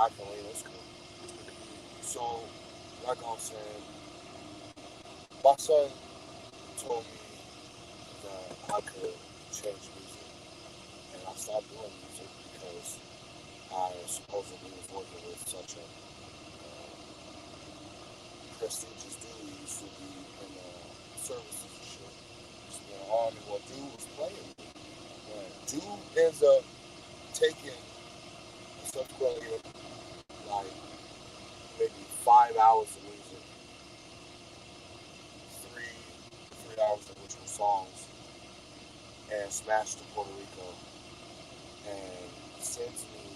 I can lean. That's cool. So, like I was saying, my son told me that I could change music, and I stopped doing music because I supposedly was working with such a prestigious dude. He used to be in services and shit. Used to be in the army. Well, dude was playing me. Dude ends up taking subsequently like maybe 5 hours of music, three 3 hours of which were songs, and smashed to Puerto Rico and sends me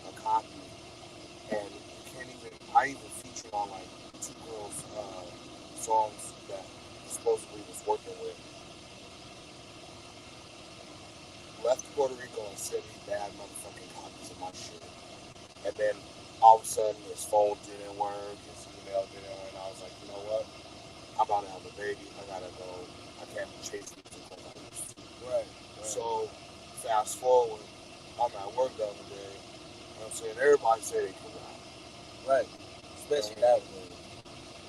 a copy. And you can't even. I even featured on like two girls' songs that he supposedly was working with. Left Puerto Rico and sent me bad motherfucking copies of my shit. And then all of a sudden his phone didn't work, his email didn't work, and I was like, you know what? I'm about to have a baby. I gotta go. I can't chase music like I used to. Right. So fast forward, I'm at work the other day. You know what I'm saying? Everybody say they can rap. Right. Especially that way.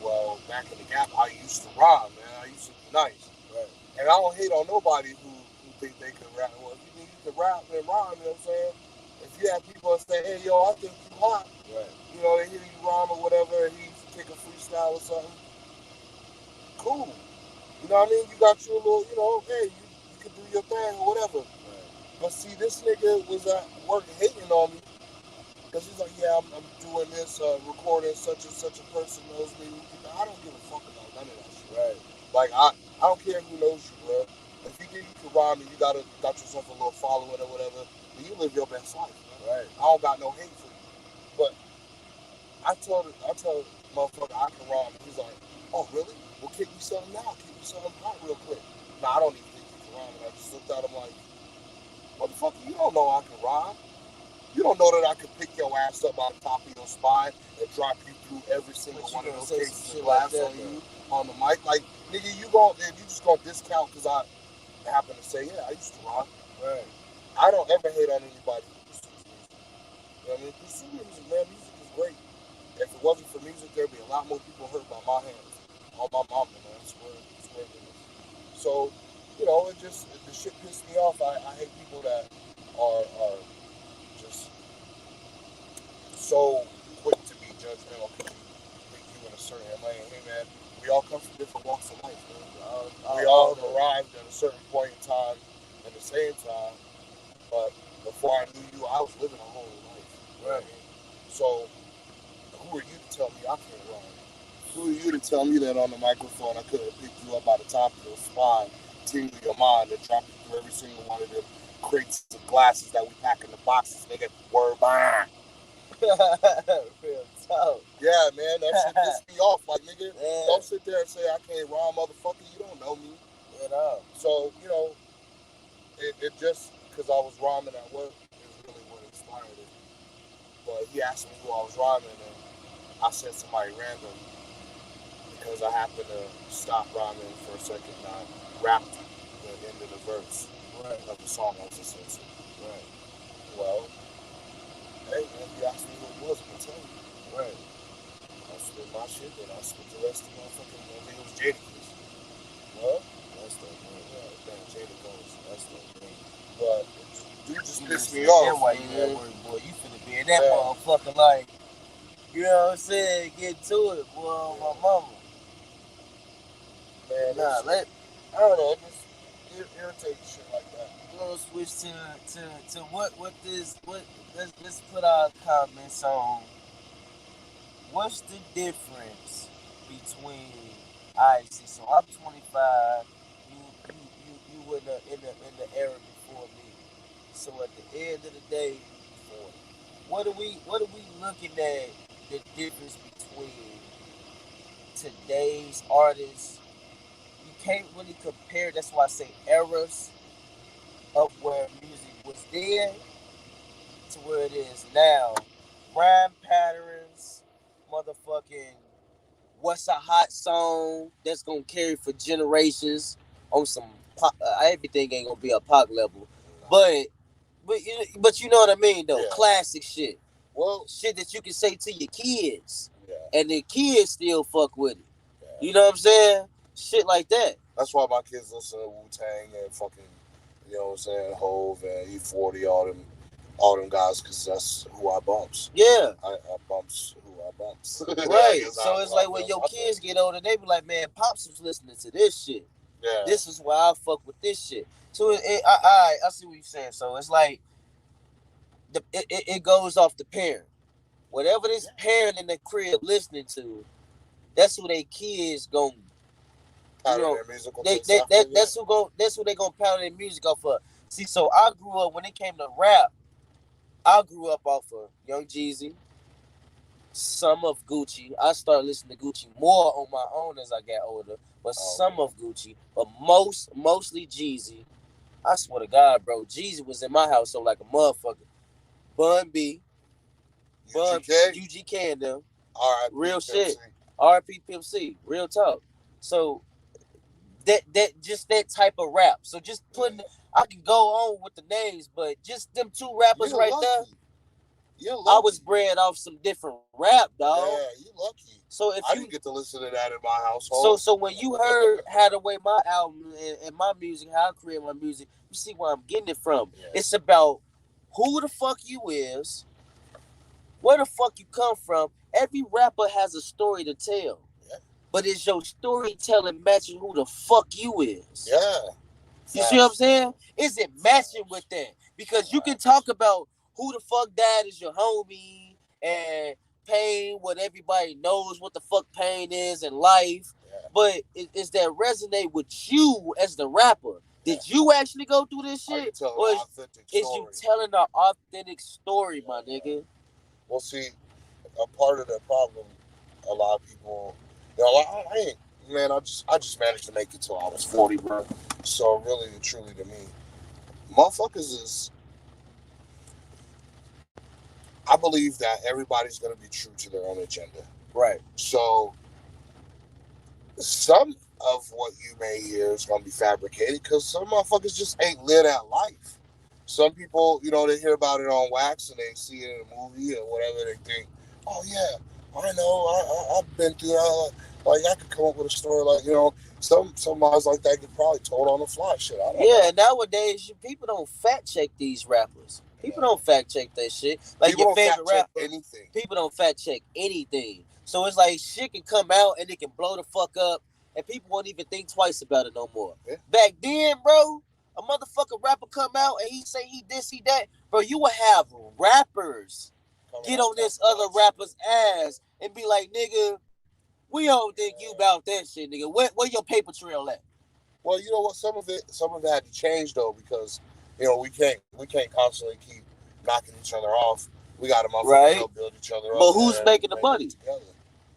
Well, back in the gap, I used to rhyme, man. I used to be nice. Right. And I don't hate on nobody who think they can rap. Well, if you think you can rap and rhyme, you know what I'm saying? If you have people that say, hey, yo, I think you hot. Right. You know, they hear you rhyme or whatever, and he kick a freestyle or something. Cool. You know what I mean? You got your little, hey, you can do your thing or whatever. Right. But see, this nigga was at work hating on me because he's like, yeah, I'm doing this, recording such and such a person knows me. I don't give a fuck about none of that shit. Right. Like, I don't care who knows you, bro. If you think you can rhyme and you got yourself a little following or whatever, then you live your best life, man. Right. I don't got no hate for you. But I tell motherfucker I can rhyme. He's like, oh, really? Well, kick me something now. Kick me something hot real quick. Nah, I don't even think you can rhyme. And I just looked at him like, motherfucker, you don't know I can rhyme. You don't know that I can pick your ass up on top of your spine and drop you through every single one of those cases of glass on you on the mic. Like, nigga, you just gonna discount because I happen to say, yeah, I used to rhyme. Right. I don't ever hate on anybody who pursues music. You know what I mean? Pursue music, man. Music is great. If it wasn't for music, there'd be a lot more people hurt by my hands. On my mama, man. It's where it is. So, the shit pissed me off. I hate people that are just so quick to be judgmental because you think you in a certain lane. Hey, man, we all come from different walks of life, man. We all have arrived at a certain point in time at the same time, but before I knew you, I was living a whole life. Right. So, who are you to tell me I can't rhyme? Who are you to tell me that on the microphone I could have picked you up by the top of your spine, tingle your mind, and drop you through every single one of them crates of glasses that we pack in the boxes, nigga? Word bond. Real tough. Yeah, man, that shit pissed me off. Like, nigga, don't sit there and say I can't rhyme, motherfucker. You don't know me. At all. So, it just, because I was rhyming at work, is really what inspired it. But he asked me who I was rhyming, and I said somebody random because I happened to stop rhyming for a second and I rapped the end of the verse of the song I was listening to. Right. Well, hey, man, you asked me who it was, I'm going to tell you. Right. I spit my shit, then I spit the rest of my fucking, I think it was Jadakiss. Well, that's the thing. Yeah, damn, Jada goes. That's the thing. But dude just pissed me off. That's why you at work, boy. You finna be in that motherfucker like, you know what I'm saying? Get to it, boy, on my mama. Man, I don't know, it just irritates shit like that. We're gonna switch to let's put our comments on what's the difference between so I'm 25, you were in the era before me. So at the end of the day, you 40. What are we looking at the difference between today's artists? You can't really compare, that's why I say eras of where music was then to where it is now. Rhyme patterns, motherfucking what's a hot song that's gonna carry for generations on some pop, everything ain't gonna be a pop level, but you know what I mean though. Yeah. Classic shit. Well, shit that you can say to your kids, yeah. and the kids still fuck with it. Yeah. You know what I'm saying? Shit like that. That's why my kids listen to Wu-Tang and fucking, you know what I'm saying, Hove and E40, all them guys, because that's who I bumps. Yeah. I bumps who I bumps. Right. So it's like when your kids get older, they be like, man, Pops was listening to this shit. Yeah. This is why I fuck with this shit. So I see what you're saying. So it's like it goes off the parent. Whatever this parent in the crib listening to, that's who they kids gonna. You know, that's who they gonna pattern their music off of. See, so I grew up when it came to rap. I grew up off of Young Jeezy, some of Gucci. I started listening to Gucci more on my own as I got older, but some of Gucci, but mostly Jeezy. I swear to God, bro, Jeezy was in my household like a motherfucker. Bun B, UGK and them. All right, real shit. R.I.P. Pimp C, real talk. So that just that type of rap. So just putting, I can go on with the names, but just them two rappers there. You're lucky. I was bred off some different rap, dog. Yeah, you lucky. So if I didn't get to listen to that in my household. So when you heard how the way my album and my music, how I create my music, you see where I'm getting it from. Yeah. It's about who the fuck you is, where the fuck you come from. Every rapper has a story to tell. Yeah. But is your storytelling matching who the fuck you is? Yeah. You see what I'm saying? Is it matching with that? Because you can talk about who the fuck died is your homie and pain, what everybody knows what the fuck pain is in life. Yeah. But is that resonate with you as the rapper? Did you actually go through this shit? Or is you telling an authentic story, my nigga? Well, see, a part of the problem, a lot of people, you know, I just managed to make it till I was 40, bro. So really and truly to me, motherfuckers is, I believe that everybody's going to be true to their own agenda. Right. So some of what you may hear is going to be fabricated because some motherfuckers just ain't live that life. Some people, you know, they hear about it on wax and they see it in a movie or whatever. They think, oh yeah, I know, I've been through that. Like I could come up with a story like, you know, some lies like that get probably told on the fly. Shit, I don't know. Nowadays people don't fact check these rappers. People don't fact check that shit. Like people your favorite rapper, anything. People don't fact check anything. So it's like shit can come out and it can blow the fuck up, and people won't even think twice about it no more. Yeah. Back then, bro, a motherfucking rapper come out and he say he this, he that, bro. You would have rappers get on this other rapper's ass and be like, nigga, we don't think you about that shit, nigga. Where your paper trail at? Well, you know what? Some of it had to change though, because you know we can't constantly keep knocking each other off. We got to motherfucking build each other up. But who's making the money?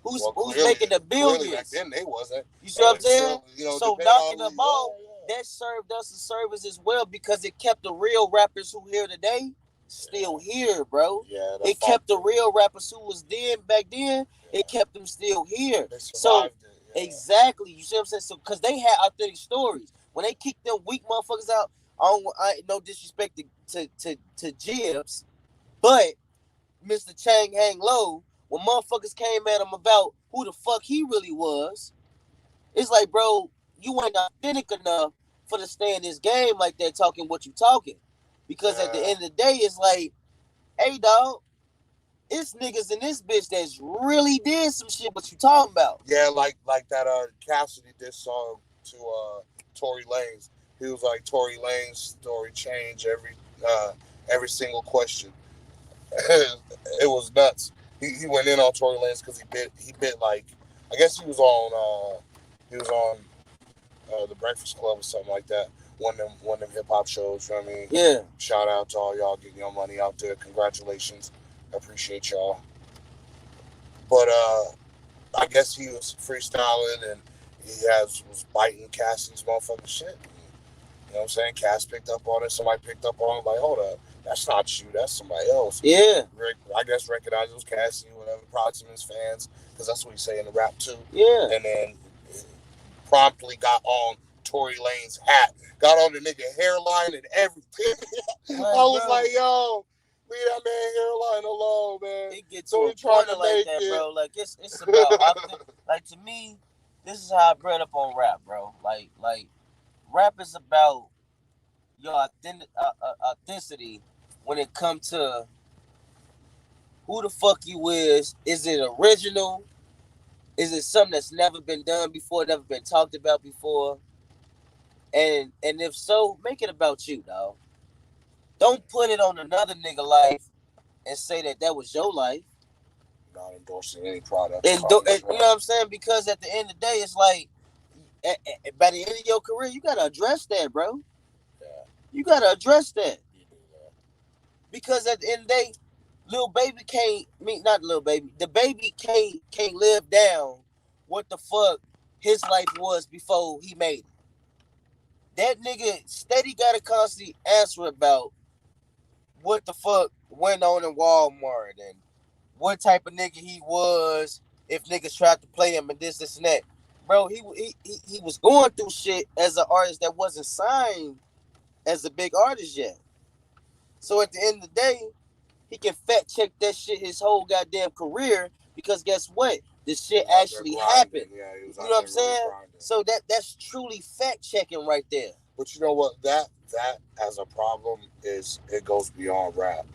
Who's making the billions? Back then they wasn't. You see what I'm saying? You know, so knocking them off, that served us a service as well because it kept the real rappers who here today still here, bro. Yeah, it kept the real rappers who was back then. Yeah. It kept them still here. So exactly, you see what I'm saying? So because they had authentic stories. When they kicked them weak motherfuckers out, I no disrespect to Jibs, but Mr. Chang Hang Low, when motherfuckers came at him about who the fuck he really was, it's like, bro, you ain't authentic enough for to stay in this game like that, talking what you talking. Because at the end of the day, it's like, hey, dog, it's niggas in this bitch that's really did some shit what you talking about. Yeah, like that Cassidy diss song to Tory Lanez. He was like, Tory Lanez story change every single question. It was nuts. He went in on Tory Lanez because he bit like, I guess he was on the Breakfast Club or something like that. One of them hip hop shows. You know what I mean? Yeah. Shout out to all y'all getting your money out there. Congratulations. I appreciate y'all. But I guess he was freestyling and he was biting Cassie's motherfucking shit. You know what I'm saying? Cass picked up on it. Somebody picked up on it. Like, hold up. That's not you. That's somebody else. Yeah. I guess recognize it was Cassie, whatever. Proximus fans. Because that's what he say in the rap, too. Yeah. And then promptly got on Tory Lanez hat. Got on the nigga hairline and everything. I was like, yo, Leave that man hairline alone, man. It get to So a he trying point to like make that, it. bro. Like it's about like to me, this is how I bred up on rap, bro. Like rap is about your authenticity when it comes to who the fuck you is. Is it original? Is it something that's never been done before, never been talked about before? And if so, make it about you, dog. Don't put it on another nigga life and say that that was your life. Not endorsing any products And, from and this you know one. what I'm saying? Because at the end of the day, it's like by the end of your career, you gotta address that, bro. Yeah, You gotta address that you do that. because at the end of the day, little baby can't. I mean, not little baby. The baby can't live down what the fuck his life was before he made it. That nigga steady gotta constantly answer about what the fuck went on in Walmart and what type of nigga he was if niggas tried to play him and this and that. Bro, he was going through shit as an artist that wasn't signed as a big artist yet. So at the end of the day, he can fact check that shit his whole goddamn career because guess what? This shit actually happened. Yeah, he was You out know what I'm there really saying? grinding. So that's truly fact checking right there. But you know what? That as a problem is it goes beyond rap.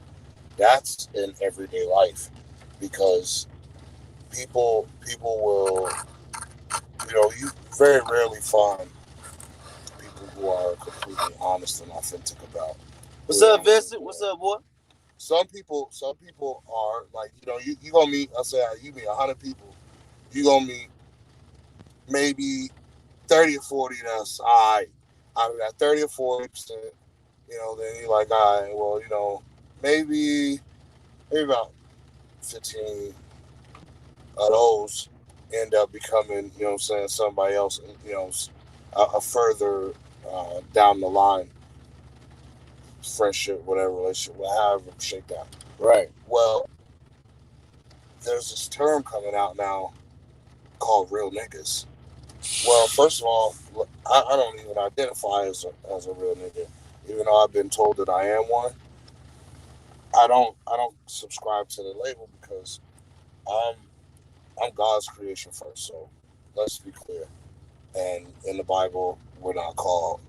That's in everyday life because people will, you very rarely find people who are completely honest and authentic about who What's they up, actually Vincent? What's are. up, boy? Some people are like, you gonna meet. I say you meet 100 people, you gonna meet maybe 30 or 40 that's all right. Out of that 30 or 40%, then you're like, all right, well, maybe about 15 of those end up becoming, you know what I'm saying, somebody else, a further down the line friendship, whatever relationship, however shake down. Right. Well, there's this term coming out now called real niggas. Well, first of all, I don't even identify as a real nigga, even though I've been told that I am one. I don't subscribe to the label because I'm I'm God's creation first. So let's be clear. And in the Bible, we're not called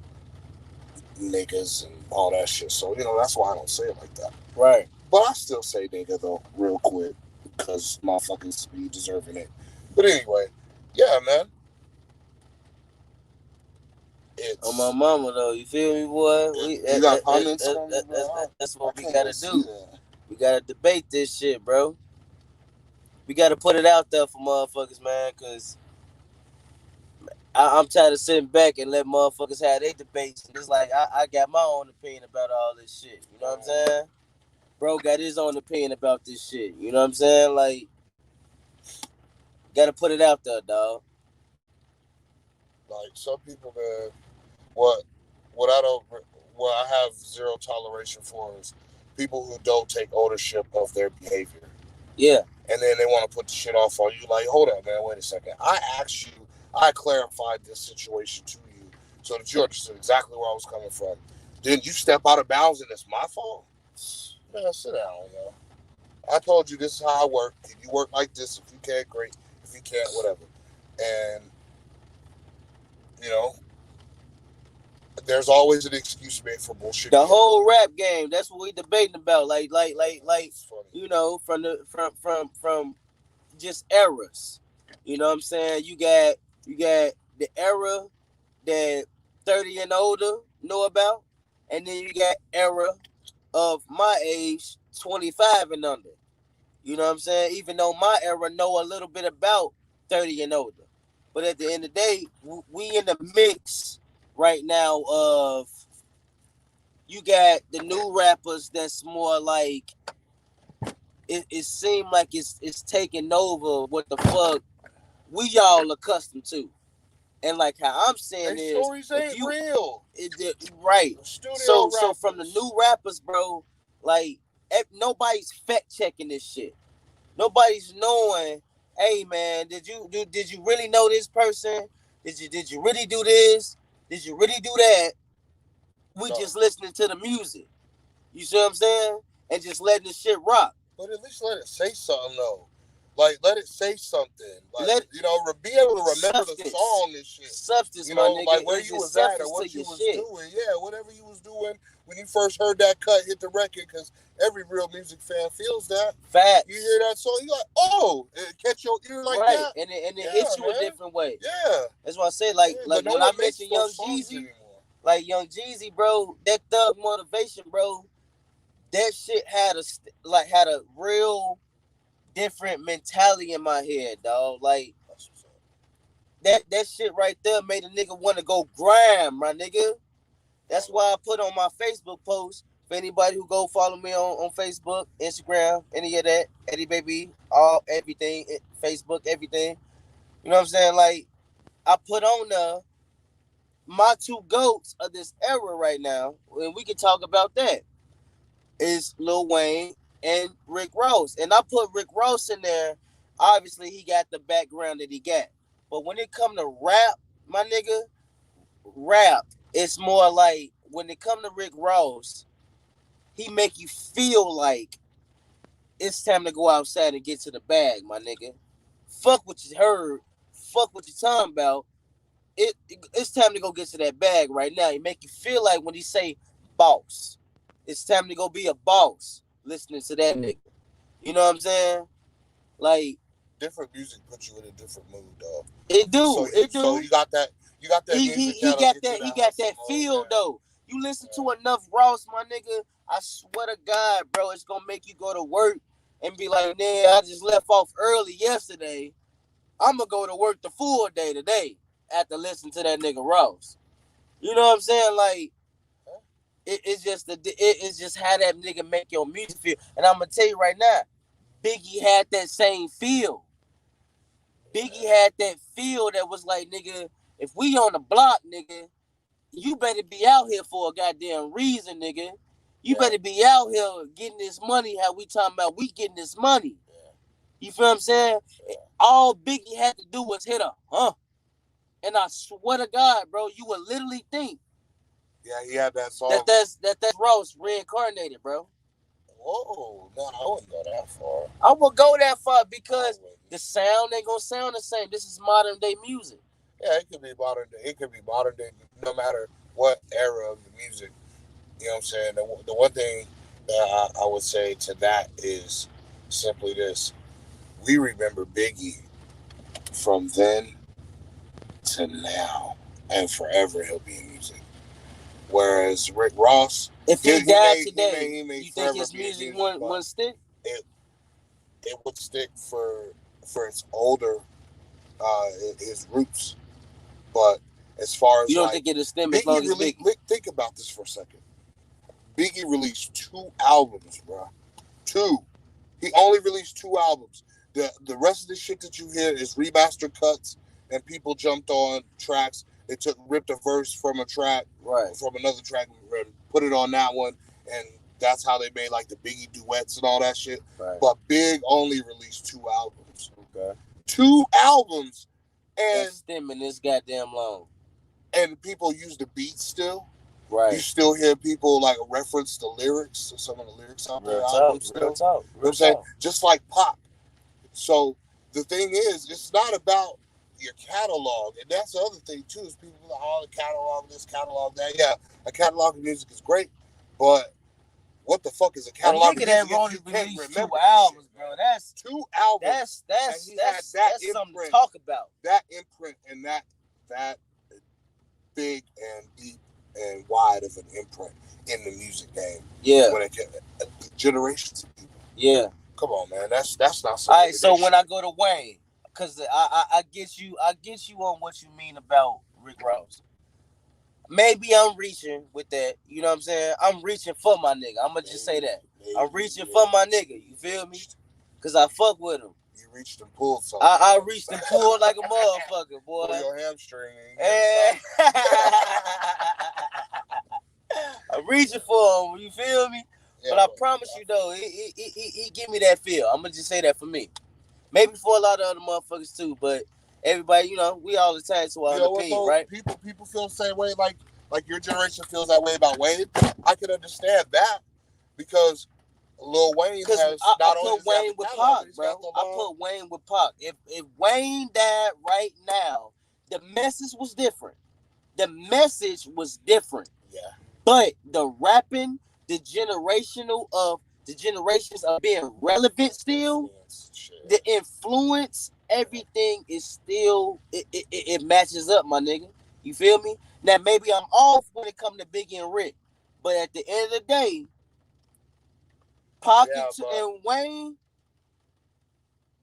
niggas and all that shit. So that's why I don't say it like that. Right. But I still say nigga though, real quick, because motherfuckers be deserving it. But anyway, yeah, man. On my It's mama though, you feel me, boy? you got comments on me, bro. That's I what we can't gotta even see do. that. We gotta debate this shit, bro. We gotta put it out there for motherfuckers, man, cause I'm tired of sitting back and let motherfuckers have their debates. And it's like I got my own opinion about all this shit. You know what I'm saying? Bro got his own opinion about this shit. You know what I'm saying? Like, gotta put it out there, dog. Like some people, man, what what I don't what I have zero toleration for is people who don't take ownership of their behavior. Yeah. And then they want to put the shit off on you. Like, hold up, man, wait a second. I clarified this situation to you so that you understood exactly where I was coming from. Didn't you step out of bounds and it's my fault? Man, sit down, yo. I told you this is how I work. If you work like this, if you can't, great. If you can't, whatever. And, you know, there's always an excuse made for bullshit. The whole rap game, that's what we debating about. Like, from just eras. You know what I'm saying? You got the era that 30 and older know about, and then you got era of my age, 25 and under. You know what I'm saying? Even though my era know a little bit about 30 and older. But at the end of the day, we in the mix right now of you got the new rappers that's more like it seemed like it's taking over what the fuck we all accustomed to. And like how I'm saying They is, stories ain't real. Right. Studio So from the new rappers, bro, like nobody's fact checking this shit. Nobody's knowing. Hey man, did you really know this person? Did you really do this? Did you really do that? We just listening to the music. You see what I'm saying? and just letting the shit rock. But at least let it say something though. Like let it say something. Like be able to remember the song and shit. Substance, you know, my nigga. Like where you was at or what you was doing. Yeah, whatever you was doing when you first heard that cut hit the record, because every real music fan feels that. Facts. You hear that song, you like, oh, it catch your ear like that. And it hits you a different way. Yeah. That's why I say like when I mention Young Jeezy, like Young Jeezy, bro, that Thug Motivation, bro, that shit had a real different mentality in my head, dog. Like that shit right there made a nigga want to go grind, my nigga. That's why I put on my Facebook post for anybody who go follow me on Facebook, Instagram, any of that, Eddie Baby, everything, Facebook, everything. You know what I'm saying? Like I put on my two goats of this era right now, and we can talk about that, is Lil Wayne and Rick Ross. And I put Rick Ross in there. Obviously, he got the background that he got. But when it come to rap, my nigga, rap, it's more like when it come to Rick Ross, he make you feel like it's time to go outside and get to the bag, my nigga. Fuck what you heard. Fuck what you talking about. It's time to go get to that bag right now. He make you feel like when he say boss, it's time to go be a boss. Listening to that nigga, you know what I'm saying? Like different music puts you in a different mood, dog. It do. So you got that. You got that. He got that. He got that feel though. You listen to enough Ross, my nigga. I swear to God, bro, it's gonna make you go to work and be like, man, I just left off early yesterday. I'm gonna go to work the full day today after listening to that nigga Ross. You know what I'm saying? Like, it's just how that nigga make your music feel. And I'm gonna tell you right now, Biggie had that same feel. Biggie had that feel that was like, nigga, if we on the block, nigga, you better be out here for a goddamn reason, nigga. You better be out here getting this money how we talking about we getting this money. You feel what I'm saying? All Biggie had to do was hit a and I swear to God, bro, you would literally think. Yeah, he had that song. That's Ross reincarnated, bro. Whoa, no, I wouldn't go that far. I would go that far because the sound ain't gonna sound the same. This is modern day music. Yeah, it could be modern day. It could be modern day, no matter what era of the music. You know what I'm saying? The one thing that I would say to that is simply this: we remember Biggie from then to now, and forever he'll be in music. Whereas Rick Ross, if he died today, you think his music wouldn't stick? It would stick for its older, his roots. But as far as you don't think it'll stem as long as Biggie? Think about this for a second. Biggie released 2 albums, bro. 2. He only released 2 albums. The rest of the shit that you hear is remastered cuts, and people jumped on tracks. They ripped a verse from a track, from another track, and put it on that one, and that's how they made like the Biggie duets and all that shit. Right. But Big only released 2 albums. Okay. 2 albums, and that's stemming this goddamn long. And people use the beat still. Right. You still hear people like reference the lyrics, some of the lyrics out there. Real talk. You know what I'm saying? Just like pop. So the thing is, it's not about your catalog, and that's the other thing too. Is people like, oh, the catalog this, catalog that. Yeah, a catalog of music is great, but what the fuck is a catalog of music if you can't remember 2 albums, bro? That's 2 albums. That's something to talk about. That imprint and that big and deep and wide of an imprint in the music game. Yeah. When it generations of people. Yeah. Come on, man. That's not so. All right. So when I go to Wayne, because I get you on what you mean about Rick Ross. Maybe I'm reaching with that. You know what I'm saying? I'm reaching for my nigga. I'm gonna just say that. I'm reaching for my nigga. You feel me? Because I fuck with him. You reached and pulled something. I reached and pulled like a motherfucker, boy. Pull your hamstring. I'm reaching for him. You feel me? Yeah, but I promise you though, he give me that feel. I'm gonna just say that for me. Maybe for a lot of other motherfuckers too, but everybody, you know, we all attached to our opinion, right? People feel the same way, like your generation feels that way about Wade. I can understand that because Lil Wayne Because has I not only put does he have Wayne the with talent, but Pac, he's bro. got the I put Wayne with Pac. If Wayne died right now, the message was different. The message was different. Yeah. But the rapping, the generations of being relevant still, the influence, everything is still it matches up, my nigga. You feel me? Now maybe I'm off when it comes to Biggie and Rick, but at the end of the day, Pocket and Wayne,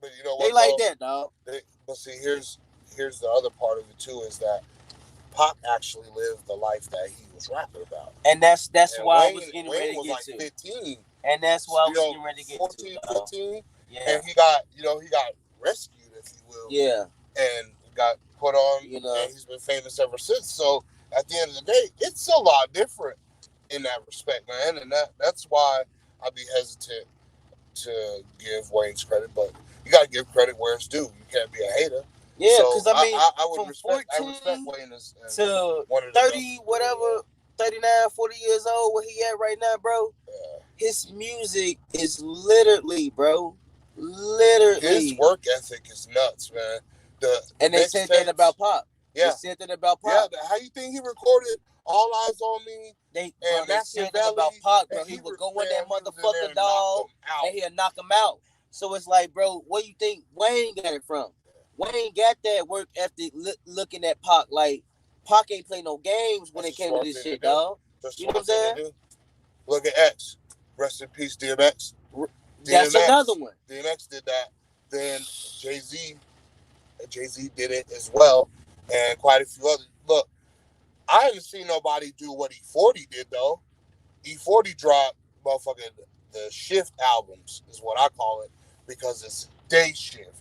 but you know they what, like though? that, dog. But see, here's the other part of it too, is that Pac actually lived the life that he was rapping about, and that's and why Wayne, I was getting Wayne ready to was get like to. 15, and that's why I was getting ready to get 14, to. 15, yeah, and he got rescued, if you will, yeah, and got put on, you know, and he's been famous ever since. So at the end of the day, it's a lot different in that respect, man, and that's why I'd be hesitant to give Wayne's credit, but you got to give credit where it's due. You can't be a hater. Yeah, so because I mean, I would from respect 14 Wayne as to one of the 30, best. whatever, 39, 40 years old, where he at right now, bro. Yeah. His music is literally, bro, literally. His work ethic is nuts, man. And they said that about Pop. Yeah. They said that about Pop. Yeah, how you think he recorded All Eyes on Me? They Machiavelli, said that about Pop, bro. He would go in that motherfucker, dog, and he'll knock him out. So it's like, bro, where you think Wayne got it from? Wayne got that work ethic looking at Pac. Like, Pac ain't play no games when it came to this shit, dog. You know what I'm saying? Look at X. Rest in peace, DMX. That's another one. DMX did that. Then Jay-Z did it as well. And quite a few others. Look, I haven't seen nobody do what E40 did, though. E40 dropped motherfucking the shift albums, is what I call it, because it's day shift.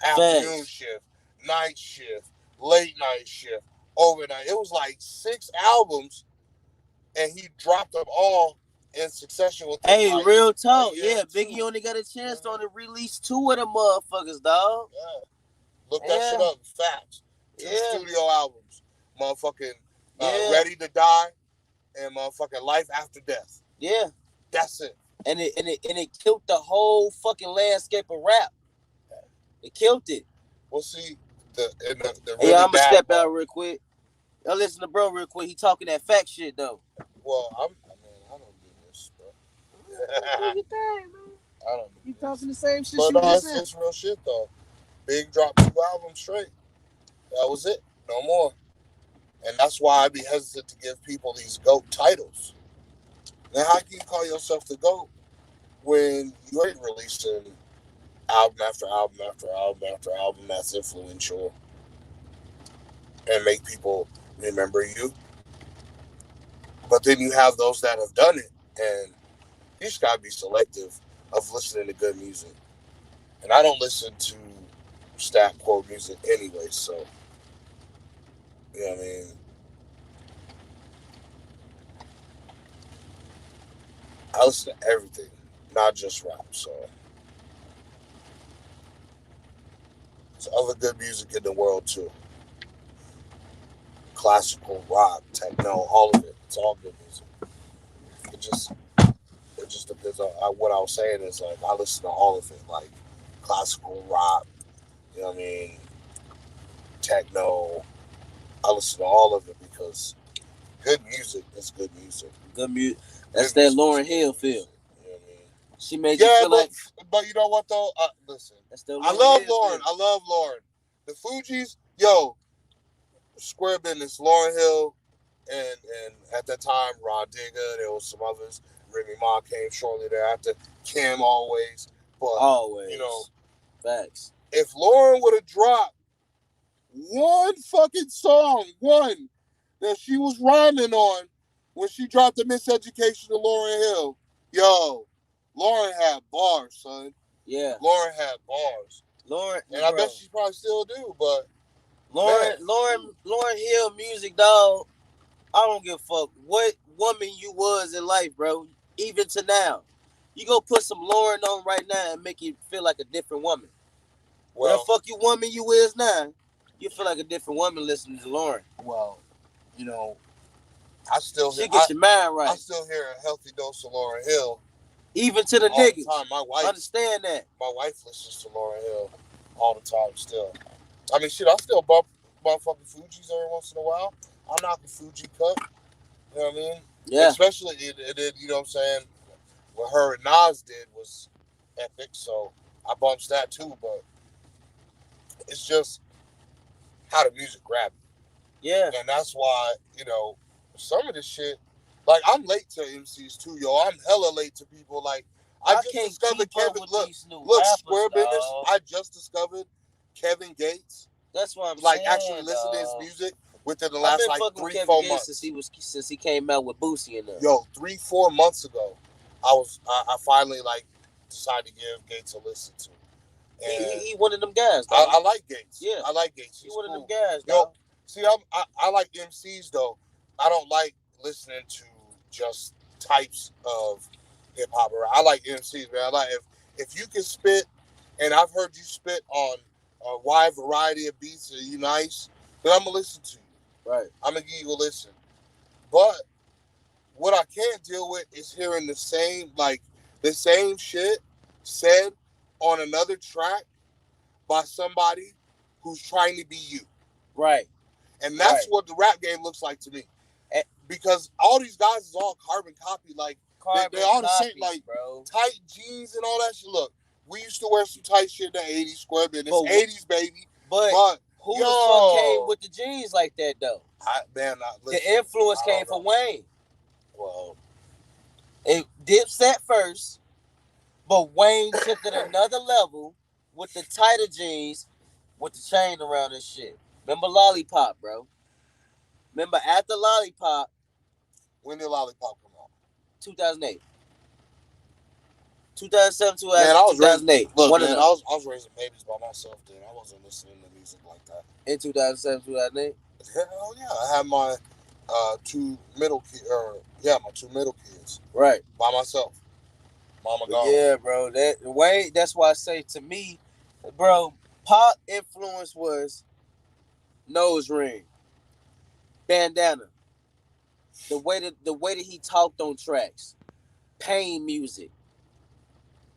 Afternoon shift, night shift, late night shift, overnight. It was like 6 albums, and he dropped them all in succession with. Hey, like, real talk, yeah. Biggie only got a chance to only release 2 of them motherfuckers, dog. Yeah, look that shit up. Facts. 2 studio albums, motherfucking Ready to Die, and motherfucking Life After Death. Yeah, that's it. And it killed the whole fucking landscape of rap. It killed it. Well, see, the really I'm gonna step out real quick. Y'all listen to bro real quick. He talking that fact shit though. Well, I don't do this, bro. Do your thing, man. I don't. You talking the same shit? But no, it's real shit though. Big dropped 2 albums straight. That was it. No more. And that's why I'd be hesitant to give people these GOAT titles. Now, how can you call yourself the GOAT when you ain't releasing album after album after album after album that's influential and make people remember you? But then you have those that have done it, and you just gotta be selective of listening to good music. And I don't listen to stat quote music anyway, so you know what I mean. I listen to everything, not just rap. So there's other good music in the world too. Classical, rock, techno, all of it. It's all good music. It just depends on what I was saying is like I listen to all of it, like classical, rock, you know what I mean, techno. I listen to all of it because good music is good music. Good music. That's that Lauryn Hill feel. You know what I mean? She made you feel like. But you know what though? Listen, I love Lauryn. I love Lauryn. The Fugees, yo, square business. Lauryn Hill, and at that time, Rod Digger. There was some others. Remy Ma came shortly thereafter. Kim always, but always, you know, facts. If Lauryn would have dropped one fucking song, one that she was rhyming on when she dropped the Miseducation of Lauryn Hill, yo, Lauryn had bars, son. Yeah, Lauryn had bars. Lauryn, and I bet she probably still do, but Lauryn Hill music, dog. I don't give a fuck what woman you was in life, bro. Even to now, you go put some Lauryn on right now and make you feel like a different woman. Well, what the fuck you woman you is now, you feel like a different woman listening to Lauryn. Well, you know, I still hear, get your mind right. I still hear a healthy dose of Lauryn Hill, Even to the all niggas. the time. My wife understand that. My wife listens to Lauryn Hill all the time still. I mean, shit, I still bump motherfucking Fugees every once in a while. I'm not the Fuji cut. You know what I mean? Yeah. Especially, it you know what I'm saying? What her and Nas did was epic, so I bumps that too, but it's just how the music grabbed me. Yeah. And that's why, you know, some of this shit, like, I'm late to MCs too, yo. I'm hella late to people. Like, I just discovered Kevin. Look, Square Business. I just discovered Kevin Gates. That's what I'm like saying. Actually listen to his music within the last like 3-4 months since he came out with Boosie and them. Yo, 3-4 months ago, I finally like decided to give Gates a listen to. And he one of them guys. I like Gates. Yeah, I like Gates. He's one cool. of them guys. Yo, see, I like MCs though. I don't like listening to just types of hip hop. I like MCs, man. I like if you can spit, and I've heard you spit on a wide variety of beats and you nice, then I'm gonna listen to you. Right. I'm gonna give you a listen. But what I can't deal with is hearing the same shit said on another track by somebody who's trying to be you. Right. And that's what the rap game looks like to me. Because all these guys is all carbon copy. Like, they all the same, like, bro. Tight jeans and all that shit. Look, we used to wear some tight shit in the 80s, Square Business. 80s, baby. But who the fuck came with the jeans like that, though? The influence came from Wayne. Well, it Dipset first, but Wayne took it another level with the tighter jeans with the chain around this shit. Remember Lollipop, bro? Remember after Lollipop? When did Lollipop come out? 2008. 2007, 2008. Look, man, I was raising babies by myself then. I wasn't listening to music like that. In 2007, 2008? Hell yeah. I had my two middle kids. Right. By myself. Mama gone. Yeah, bro. That's why I say to me, bro, pop influence was nose ring, bandana, the way that he talked on tracks, pain music.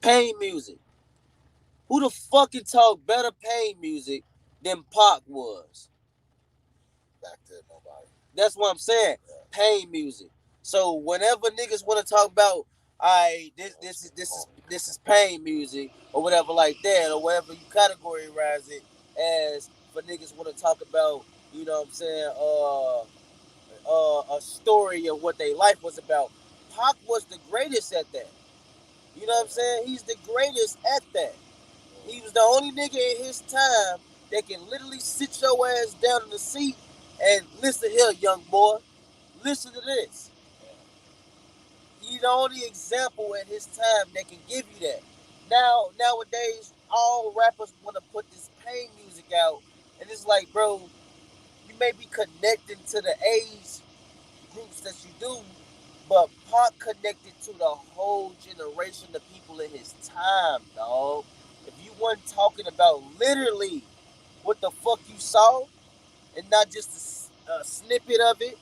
Who the fuck can talk better pain music than Pac was? Back then, nobody. That's what I'm saying. Yeah. Pain music. So whenever niggas want to talk about, this is pain music or whatever like that, or whatever you categorize it as, for niggas want to talk about, you know what I'm saying, a story of what their life was about. Pac was the greatest at that. You know what I'm saying? He's the greatest at that. He was the only nigga in his time that can literally sit your ass down in the seat and listen here, young boy. Listen to this. He's the only example at his time that can give you that. Nowadays, all rappers want to put this pain music out, and it's like, bro, you may be connecting to the age groups that you do, but Pac connected to the whole generation of people in his time, dog. If you weren't talking about literally what the fuck you saw, and not just a snippet of it,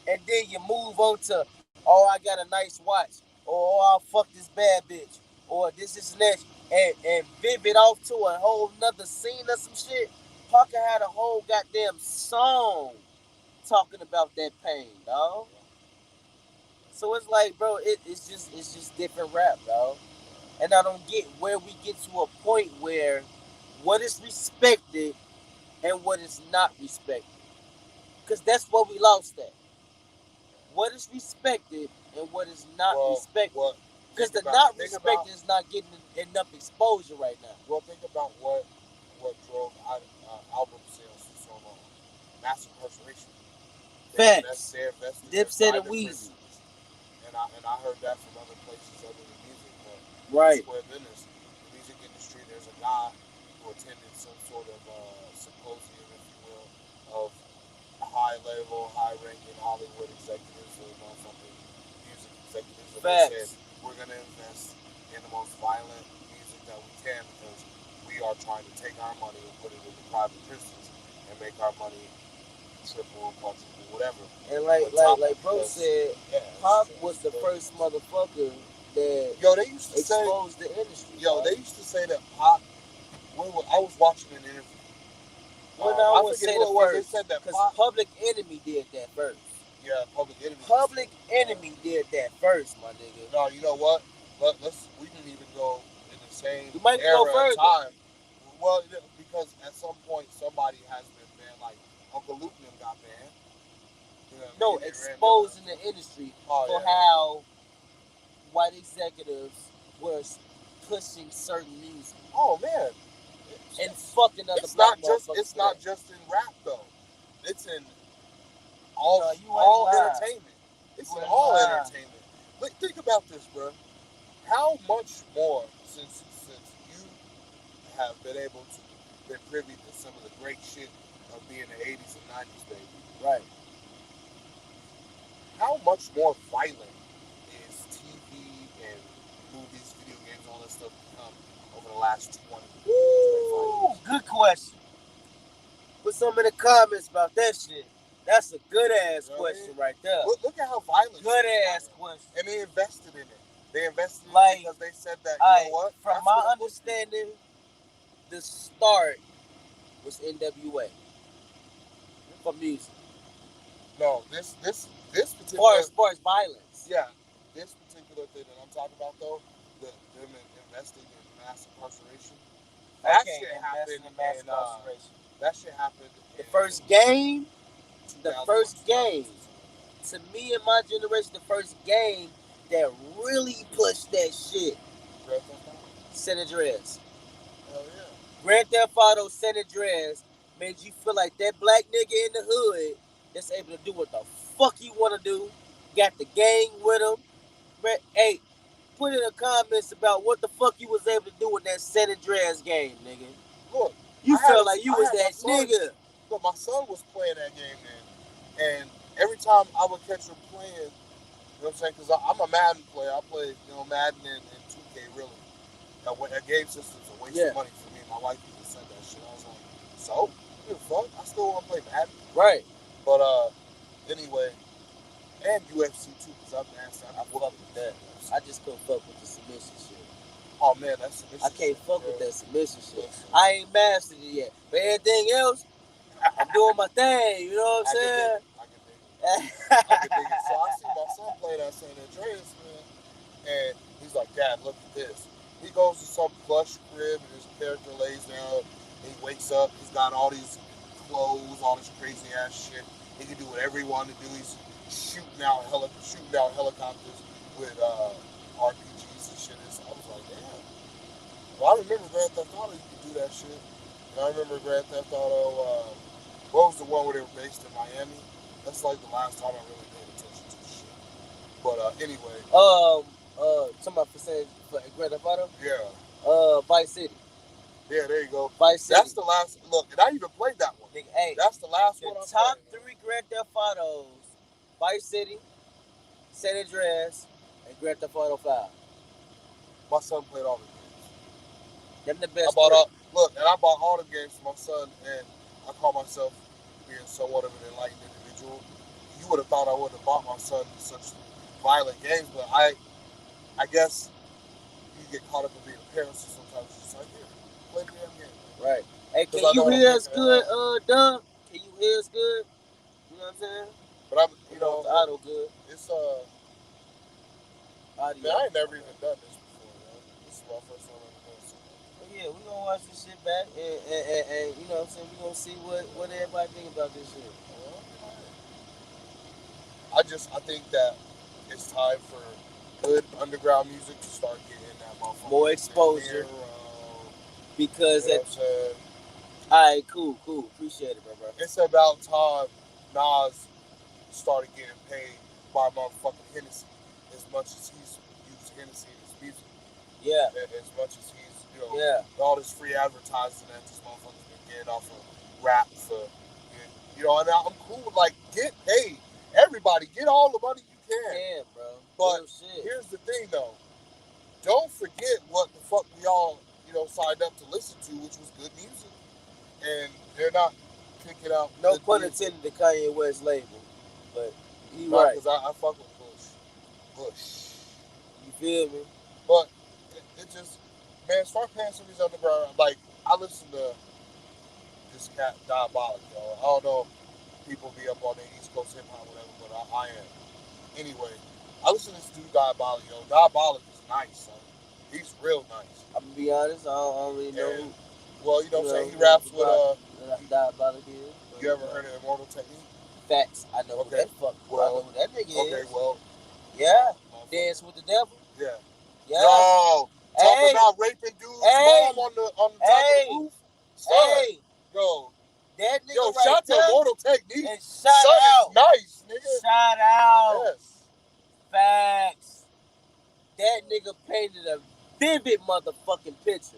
and then you move on to, oh, I got a nice watch, or oh, I'll fuck this bad bitch, or this is next, and vivid off to a whole nother scene or some shit. Pac had a whole goddamn song talking about that pain, dog. So it's like, bro, it's just different rap, dog. And I don't get where we get to a point where what is respected and what is not respected. Because that's what we lost at. What is respected and what is not respected. Because the not respected is not getting enough exposure right now. Well, think about what drove album sales for so long. Mass incarceration. Facts. Dipset and Weezy. And I heard that from other places other than music. But right. Square Business, the music industry, there's a guy who attended some sort of symposium, if you will, of high-level, high-ranking Hollywood executives or motherfucking music executives. And they said, we're going to invest in the most violent music that we can because we are trying to take our money and put it into private prisons and make our money triple, quadruple, whatever. And like bro said, Pac was the first motherfucker that Yo, they used to say. exposed the industry. Yo, bro. they used to say that Pop. I was watching an interview. Well, no, I wouldn't forget say who the it was. first. They said that Because Pop. Public Enemy did that first. Yeah, Public Enemy. Public Enemy did that first, my nigga. No, you know what? We can even go in the same You might era go of further. time. Well, because at some point somebody has been banned. Like Uncle Luke and them got banned. You know what I No, mean? They ran exposing the industry for yeah. how white executives were pushing certain music Oh man, and fucking other it's black not just motherfuckers. it's not just in rap though. It's in No, you ain't all lying. entertainment. It's You in ain't all lying. entertainment. Look, think about this, bro. How much more since you have been able to been privy to some of the great shit of being the 80s and 90s, baby. Right. How much more violent is TV and movies, video games, all that stuff become over the last 20 Ooh, good question. Put some in the comments about that shit. That's a good ass question right there. Look at how violent. Good ass question. And they invested in it. They invested in Like, it because they said that, you know what? From my understanding, the start was NWA for music. No, this particular. As far as violence. Yeah, this particular thing that I'm talking about though, them investing in mass incarceration. That shit happened in mass incarceration. That shit happened. The first game. The first game. To me and my generation, the first game that really pushed that shit. San Andreas. Hell yeah. Grand Theft Auto San Andreas made you feel like that black nigga in the hood that's able to do what the fuck you want to do. Got the gang with him. Hey, put in the comments about what the fuck you was able to do in that San Andreas game, nigga. Look, you felt like you was that nigga. Look, my son was playing that game then, and every time I would catch him playing, you know what I'm saying? Because I'm a Madden player. I play, Madden and 2K really. That game system's a waste of money for me. My wife even said that shit. I was like, so? What the fuck? I still want to play Madden. Right. But, anyway, and UFC too, because I'm nasty. I fuck with that. I just couldn't fuck with the submission shit. Oh, man, that's submission I can't shit, fuck bro. with that submission shit. I ain't mastered it yet. But everything else, I'm doing my thing. You know what I'm saying? I can dig it. So I see my son play that San Andreas, man, and he's like, Dad, look at this. He goes to some plush crib and his character lays down. He wakes up. He's got all these clothes, all this crazy ass shit. He can do whatever he wanted to do. He's shooting out helicopters with RPGs and shit. I was like, damn. Well, I remember Grand Theft Auto. You could do that shit. And I remember Grand Theft Auto. What was the one where they were based in Miami? That's like the last time I really paid attention to shit. But anyway. Talking about for Grand Theft Auto? Yeah. Vice City. Yeah, there you go. Vice City. That's the last. Look, and I even played that one. Nigga, hey, that's the last one. The top 3 Grand Theft Autos: Vice City, San Andreas, and Grand Theft Auto 5. My son played all the games. Them the best. I bought I bought all the games for my son, and I call myself being somewhat of an enlightened individual. You would have thought I wouldn't have bought my son such violent games, but I guess you get caught up in being a parent, so sometimes it's just like, here, play the damn game. Right. Hey, can you hear us good, Doug? Can you hear us good? You know what I'm saying? But I'm, the auto good. It's audio. Man, I ain't never even done this before, man. This is my first time ever doing something. But yeah, we're gonna watch this shit back, and you know what I'm saying, we're gonna see what everybody think about this shit. I think that it's time for good underground music to start getting that motherfucker more exposure. Because alright, cool. Appreciate it, bro. It's about time Nas started getting paid by motherfucking Hennessy as much as he's used Hennessy in his music. Yeah. As much as he's, all this free advertising that this motherfucker's been getting off of rap for, and I'm cool with, like, get paid. Everybody, get all the money you can. Yeah, bro. But here's the thing, though. Don't forget what the fuck we all, signed up to listen to, which was good music. And they're not picking out. No pun intended to Kanye West label, but he right. Because I fuck with Bush. You feel me? But it just, man, start paying some of these underground. Like, I listen to this cat, Diabolic, yo. I don't know if people be up on the East Coast hip hop, whatever, but I am. Anyway, I listen to this dude, Diabolic, yo. Diabolic is nice, son. He's real nice. I'm gonna be honest, I don't really know And, who, well, you know what I'm saying? He raps with, Diabolic is. you ever heard of Immortal Technique? Facts. I know Okay. who that fuck. Well, I know who that nigga is. Okay, well. Yeah. Dance with the Devil? Yeah. Yeah. Yo, talking about raping dude's mom on the top of the roof? Son, yo. That nigga Yo, right shout to there. Immortal Technique. And Son out. is nice, nigga. Shout out. Yes. Facts. That nigga painted a vivid motherfucking picture.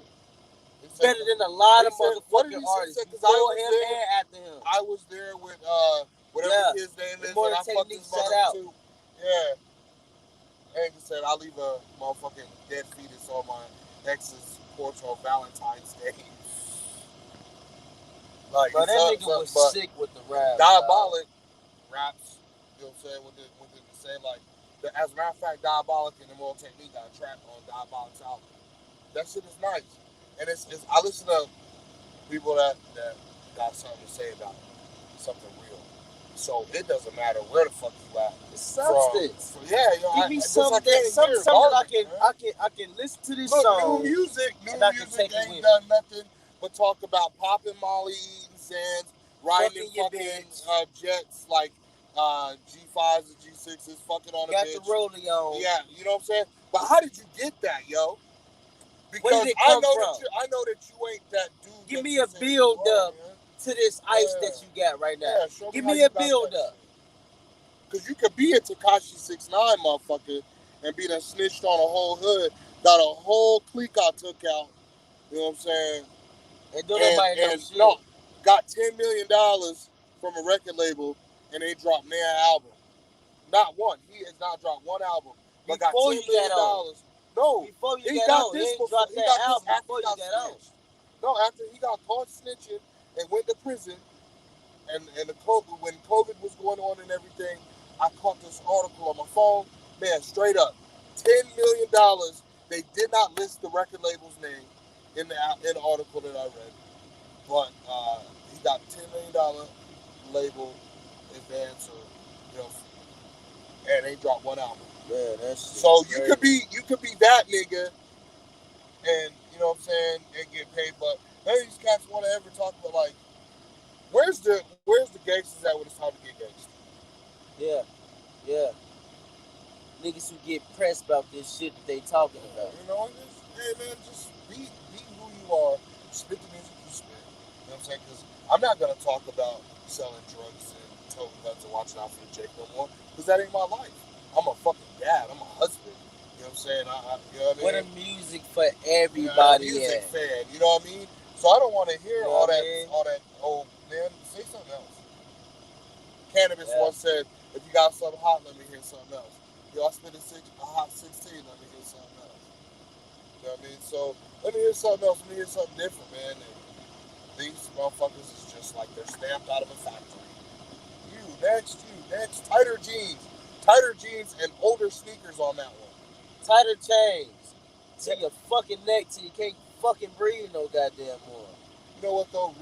Better than a lot of motherfucking artists. Before him and after him. I was there with whatever his name is, and I fucked his mother too. Yeah. And he said, I'll leave a motherfucking dead fetus on my ex's porch on Valentine's Day. Like, bro, that nigga was sick with the rap. Diabolic raps, you know what I'm saying, with the same, like, as a matter of fact, Diabolic and Immortal Technique got a track on Diabolic's album. That shit is nice. And it's I listen to people that got something to say about it, something real. So it doesn't matter where the fuck you at. It's substance. Give me something I can listen to this song. New music ain't done nothing but talk about popping Molly, eating sands, riding in fucking jets like G5s and G6s, fucking on a bitch. Got the rollie on. Yeah, you know what I'm saying? But how did you get that, yo? Because I know that you ain't that dude. Give me a build up to this ice that you got right now. Yeah, give me a build up. Because you could be a Tekashi 6ix9ine motherfucker and be done snitched on a whole hood, got a whole clique I took out. You know what I'm saying? And don't nobody know shit. No, got $10 million from a record label and they dropped their album. Not one. He has not dropped one album. But got $10 million. No, before you got on, he dropped that album before you got on. No, after he got caught snitching and went to prison, and when COVID was going on and everything, I caught this article on my phone. Man, straight up, $10 million. They did not list the record label's name in the article that I read, but he got $10 million label advance, and they dropped one album. Man, that's so you could be that nigga, and you know what I'm saying, and get paid. But none of these cats want to ever talk about like, where's the gangsters at when it's time to get gangsters? Yeah. Niggas who get pressed about this shit that they talking about. You know, hey man, just be who you are. Spit the music you spit. You know what I'm saying? Because I'm not gonna talk about selling drugs and toting guns and watching out for the Jake no more. Because that ain't my life. I'm a fucking dad. I'm a husband. You know what I'm saying? You know what I mean? What a music for everybody. Music fan. You know what I mean? So I don't want to hear all that. Oh man, say something else. Cannabis once said, "If you got something hot, let me hear something else." Yo, I spit a hot 16. Let me hear something else. You know what I mean? So let me hear something else. Let me hear something different, man. And these motherfuckers is just like they're stamped out of a factory. You next. Tighter jeans and older sneakers on that one. Tighter chains. To your fucking neck till you can't fucking breathe no goddamn more. You know what though?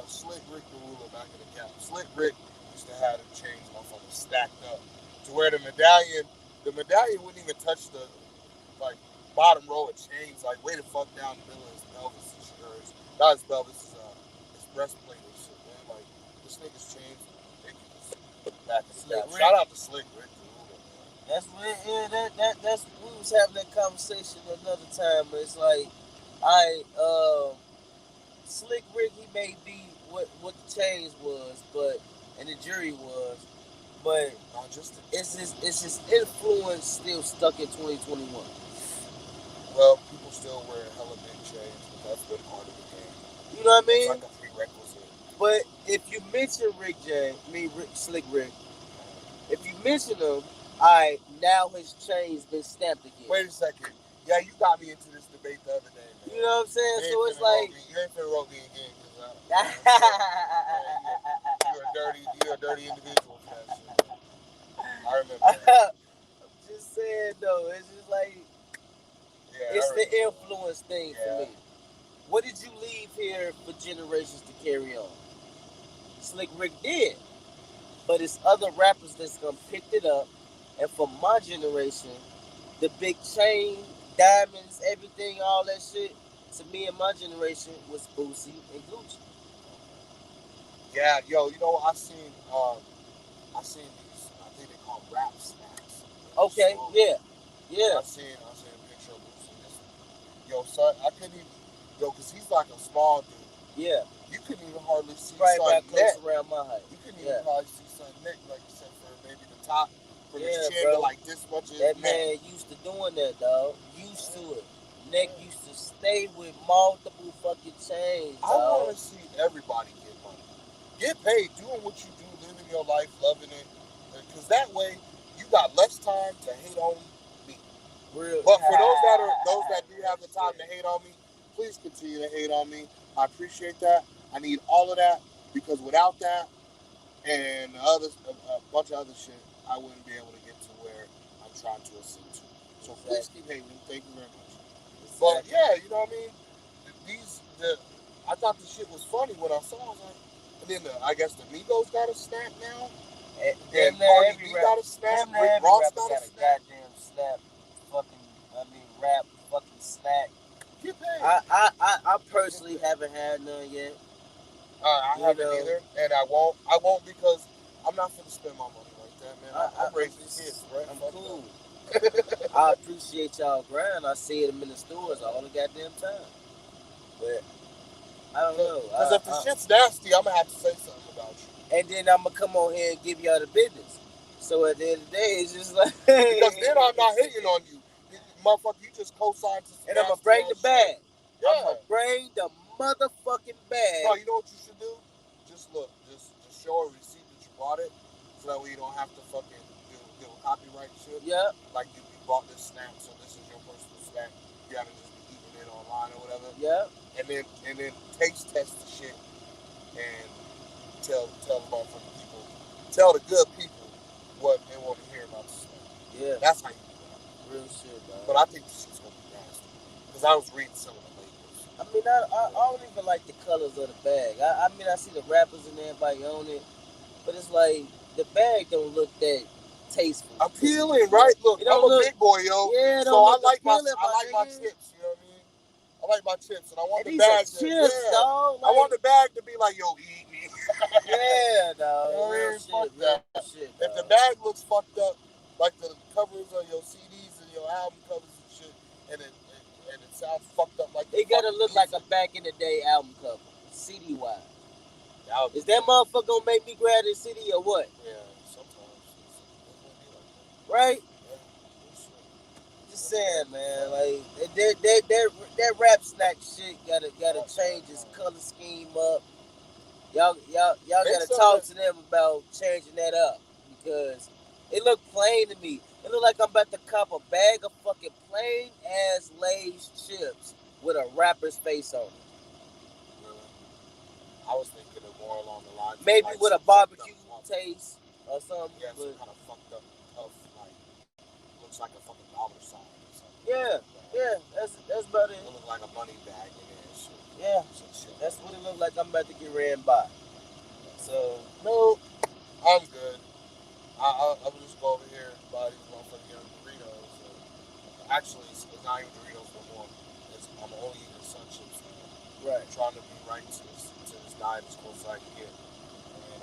Slick Rick the ruler back in the cap. Slick Rick used to have the chains motherfuckers stacked up to where the medallion wouldn't even touch the bottom row of chains, like way the fuck down the middle of his pelvis and shit. Not his pelvis, his breastplate and shit, man. Like this nigga's chains are ridiculous. Back in the cap. Shout out to Slick Rick. That's we was having that conversation another time. But it's like, Slick Rick, he may be what the chains was, and the jury was, but it's his influence still stuck in 2021. Well, people still wear hella big chains, but that's been part of the game. You know what I mean? It's like a prerequisite. But if you mention Slick Rick, if you mention him, alright, now his chain's been stamped again. Wait a second. Yeah, you got me into this debate the other day, man. You know what I'm saying? So it's like you ain't finna roll me again, you're a dirty individual for that shit. I remember that. I'm just saying though. It's just like Yeah, it's I the remember. influence thing for Yeah. me. What did you leave here for generations to carry on? Slick Rick did, but it's other rappers that's gonna pick it up. And for my generation, the big chain, diamonds, everything, all that shit. To me and my generation was Boosie and Gucci. Yeah, yo, you know I seen these I think they call 'em rap snacks. Okay, So yeah, yeah, I seen a picture of Boosie. Yo, son, I couldn't even cause he's like a small dude. yeah. You couldn't even hardly see Right son about close neck. around my height. You couldn't even Yeah, probably see son neck like except for maybe the top from his yeah, chin to bro. like this much of his That neck. man used to doing that, dog. Used to it. Neck Yeah. used to stay with multiple fucking chains, I want dog. to see everybody get money. Get paid doing what you do, living your life, loving it. Because that way, you got less time to hate on me. Real. But for those that do have the time to hate on me, please continue to hate on me. I appreciate that. I need all of that because without that and a bunch of other shit, I wouldn't be able to get to where I'm trying to ascend to. So please keep hating. Thank you very much. But yeah, you know what I mean. I thought the shit was funny when I saw. I was like, and then I guess the Migos got a snap now. Damn And near Cardi every B rap. got a snap. Damn near Rick every Ross rapper got a got a snap. goddamn snap. Fucking, rap fucking snack. Get paid. I personally haven't had none yet. I You haven't know, either, and I won't. I won't because I'm not gonna spend my money like that, man. I'm raising kids, right? I'm Fuck cool. that. I appreciate y'all grind. I see them in the stores all the goddamn time. But I don't know. Because if the shit's nasty, I'm gonna have to say something about you. And then I'm gonna come on here and give y'all the business. So at the end of the day, it's just like Because then I'm not hating on you, motherfucker. You just co-signed to some and I'm gonna nasty bring the ass bag. shit. Yeah. I'm gonna bring the motherfucking bag. Bro, you know what you should do? Just look, just show a receipt that you bought it, so that way you don't have to fucking do a copyright shit. Yeah. Like you bought this snack, so this is your personal snack. You haven't just been eating it online or whatever. Yeah. And then taste test the shit and tell the motherfucking people, tell the good people what they want to hear about the snack. Yeah. That's how you do it. Real shit, dog. But I think the shit's gonna be nasty because I was reading some of the labels. I mean, I don't even like the colors of the bag. I mean, I see the rappers and everybody on it, but it's like the bag don't look that tasteful. Appealing, right? Look, I'm a big boy, yo. Yeah, so I like my my chips. You know what I mean? I like my chips, and I want and the these bag. Are chips, dog. I want the bag to be like, yo, eat me. Yeah, dog. You know what I Real mean? shit, Fuck real that. shit. If the bag looks fucked up, like the covers of your CDs and your album covers and shit, and it sounds fucked up like it gotta look like a back in the day album cover, CD wise. Is that motherfucker gonna make me grab this CD or what? Yeah, sometimes. Right? Yeah. Just saying, man. Like that rap snack shit gotta change its color scheme up. Y'all gotta talk to them about changing that up because it look plain to me. It look like I'm about to cop a bag of fucking plain ass Lay's chips with a rapper's face on it. Really? I was thinking of more along the lines. Maybe like with a barbecue taste or something. Yeah, some kind of fucked up, tough, like looks like a fucking dollar sign or something. Yeah, that's about it. It look like a money bag in there and shit. Yeah, shit. That's what it look like. I'm about to get ran by. So no, I'm good. I will just go over here and buy these motherfucking Doritos. Actually, it's not even Doritos no more. I'm only eating sun chips now. Right. I'm trying to be right to this diet as close as I can get. And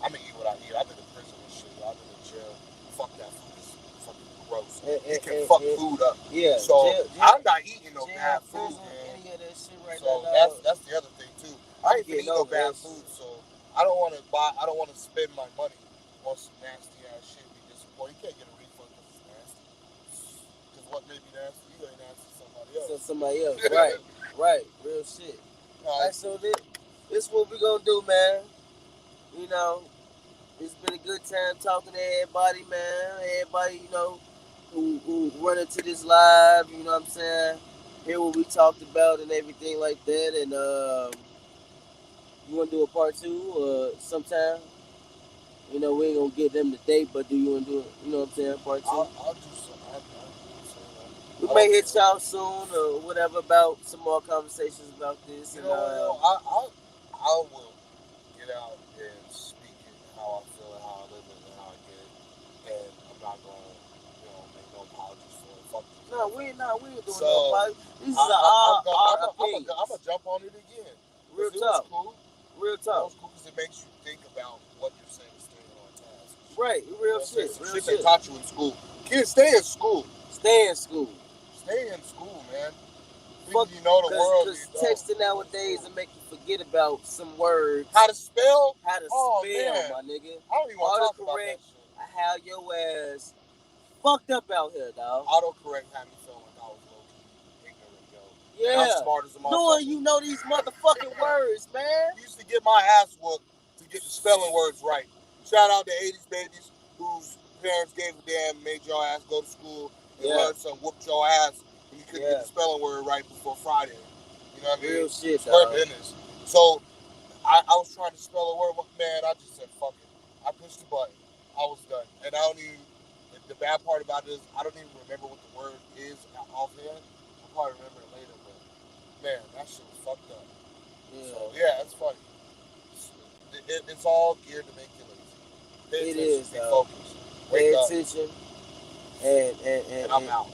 I'm gonna eat what I eat. I've been in prison and shit. I've been in jail. Fuck that food. It's fucking gross. It can fuck food up. Yeah. So I'm not eating no bad food, man. Any of that shit right so now, that's the other thing too. I ain't eating no bad food, so I don't want to buy. I don't want to spend my money on some nasty ass shit. Be disappointed. You can't get a refund because it's nasty. Because what may be nasty, you ain't nasty. Somebody else. Right. Right. Real shit. Alright, so this what we gonna do, man. You know, it's been a good time talking to everybody, man. Everybody, you know, who run into this live, you know what I'm saying? Hear what we talked about and everything like that. And you wanna do a part 2 sometime? You know, we ain't gonna get them today, but do you want to do it? You know what I'm saying? Part 2. I'll do some. I'll do some. We may hit y'all soon or whatever about some more conversations about this. You And know, I will get out and speak it how I feel and how I live it and how I get it, and I'm not gonna, make no apologies for it. Fuck this. no, we ain't doing So, no apology. This is I'm gonna jump on it again. Real It talk. was cool. Real It talk. was cool because it makes you think about what you're saying is staying on task. Right, real shit. Some Real shit shit. they taught you in school. Kids, stay in school. Stay in school. Stay in school, man. Fuck, you know the world. Because texting nowadays will make you forget about some words. How to spell? How to Oh, spell, man. my nigga. I don't even want to talk about that shit. How your ass fucked up out here, dog. Autocorrect had me feeling like I was low-key ignorant, yo. Yeah. And I'm smart as a motherfucker. Knowing you know these motherfucking words, man. Used to get my ass whooped to get the spelling words right. Shout out to 80s babies whose parents gave a damn, made your ass go to school and learn some, whooped your ass when you couldn't get the spelling word right before Friday. You know what I mean? Real shit, dog. Business. So I was trying to spell a word, man, I just said fuck it. I pushed the button. I was done. And I don't even, the bad part about it is I don't even remember what the word is offhand. I'll probably remember it later, but man, that shit was fucked up. Yeah. So yeah, it's funny. It's all geared to make you lazy. Pay attention, be focused. Pay attention. And I'm out.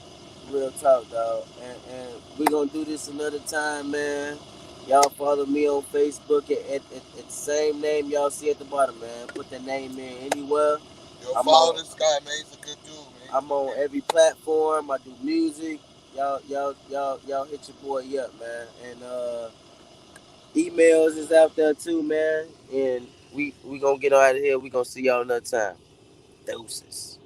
Real talk, dog. And we gonna do this another time, man. Y'all follow me on Facebook at the same name y'all see at the bottom, man. Put the name in anywhere. Yo, follow this guy, man. He's a good dude, man. I'm on every platform. I do music. Y'all hit your boy up, man. And emails is out there too, man. And we gonna get out of here. We gonna see y'all another time. Doses.